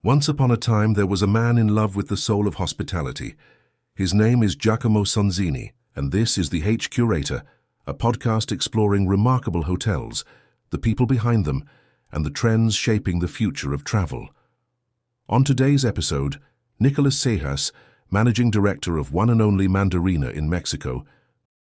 Once upon a time, there was a man in love with the soul of hospitality. His name is Giacomo Sonzini, and this is The H Curator, a podcast exploring remarkable hotels, the people behind them, and the trends shaping the future of travel. On today's episode, Nicolás Cejas, Managing Director of One&Only Mandarina in Mexico.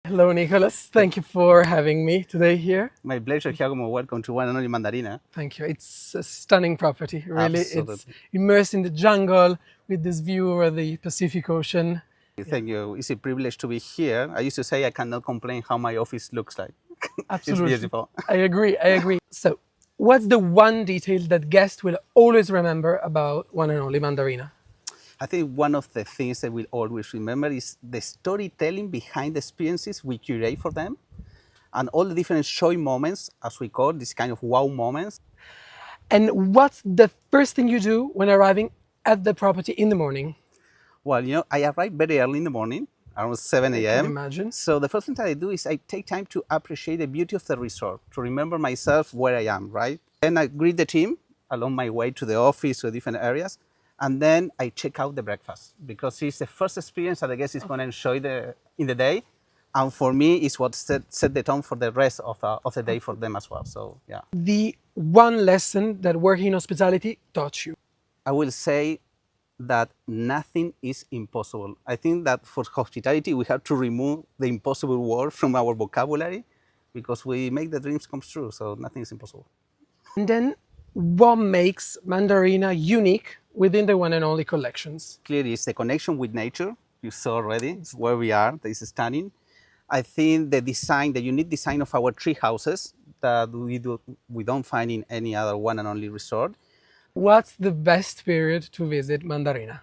Hello, Nicolás. Thank you for having me today here. My pleasure, Giacomo. Welcome to One&Only Mandarina. Thank you. It's a stunning property, really. Absolutely. It's immersed in the jungle with this view over the Pacific Ocean. Thank you. It's a privilege to be here. I used to say I cannot complain how my office looks like. Absolutely. It's beautiful. I agree. So, what's the one detail that guests will always remember about One&Only Mandarina? I think one of the things that we'll always remember is the storytelling behind the experiences we curate for them and all the different show moments, as we call this kind of wow moments. And what's the first thing you do when arriving at the property in the morning? Well, I arrive very early in the morning, around 7 I a.m. can imagine. So the first thing that I do is I take time to appreciate the beauty of the resort, to remember myself where I am, right? Then I greet the team along my way to the office or different areas. And then I check out the breakfast because it's the first experience that I guess is going to enjoy in the day. And for me, it's what set the tone for the rest of the day for them as well. So, yeah. The one lesson that working in hospitality taught you? I will say that nothing is impossible. I think that for hospitality, we have to remove the impossible word from our vocabulary because we make the dreams come true. So nothing is impossible. And then what makes Mandarina unique within the One&Only collections? Clearly, it's the connection with nature. You saw already where we are. That is stunning. I think the design, the unique design of our tree houses that we don't find in any other One&Only resort. What's the best period to visit Mandarina?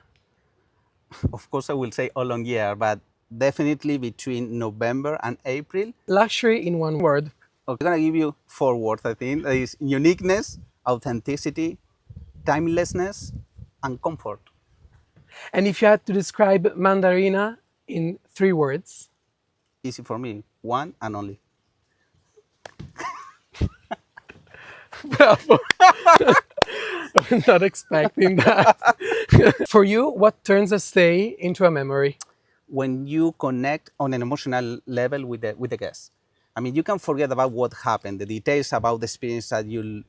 Of course, I will say all on year, but definitely between November and April. Luxury in one word. I'm going to give you 4 words, I think. That is uniqueness, authenticity, timelessness, and comfort. And if you had to describe Mandarina in 3 words? Easy for me, one and only. Bravo. I was not expecting that. For you, what turns a stay into a memory? When you connect on an emotional level with the guests. I mean, you can forget about what happened, the details about the experience that you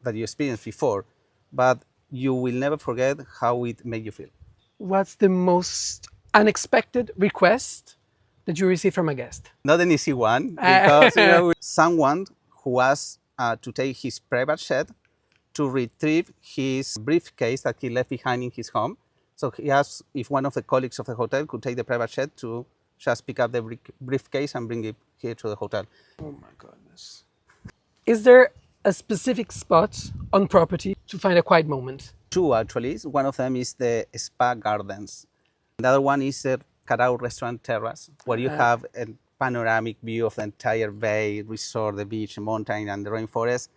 experienced before, but you will never forget how it made you feel. What's the most unexpected request that you received from a guest? Not an easy one, because someone who asked to take his private jet to retrieve his briefcase that he left behind in his home. So he asked if one of the colleagues of the hotel could take the private jet to just pick up the briefcase and bring it here to the hotel. Oh my goodness. Is there a specific spot on property to find a quiet moment? 2 actually. One of them is the spa gardens. The other one is the Carao restaurant terrace, where you have a panoramic view of the entire bay, resort, the beach, the mountain, and the rainforest.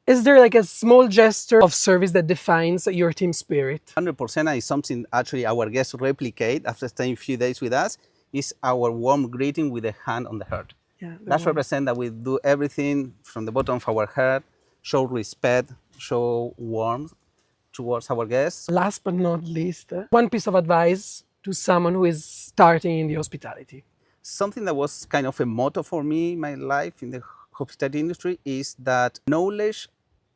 Is there like a small gesture of service that defines your team spirit? 100% is something actually our guests replicate after staying a few days with us, is our warm greeting with a hand on the heart. Yeah, that represents that we do everything from the bottom of our heart, show respect, show warmth towards our guests. Last but not least, one piece of advice to someone who is starting in the hospitality. Something that was kind of a motto for me in my life in the hospitality industry is that knowledge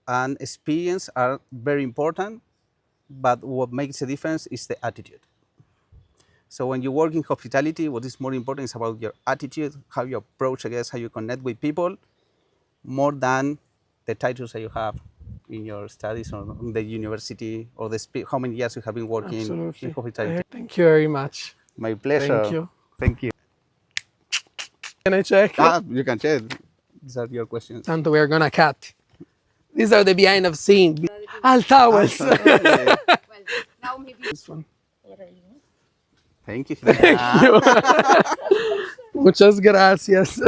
and experience are very important, but what makes a difference is the attitude. So when you work in hospitality, what is more important is about your attitude, how you approach a guest, how you connect with people, more than the titles that you have in your studies or in the university or how many years you have been working in hospitality. Thank you very much. My pleasure. Thank you. Thank you. Can I check? You can check. These are your questions. Tanto, we're gonna cut. These are the behind of scene. Towels. Well, now maybe This one. Thank you. Thank you. Muchas gracias.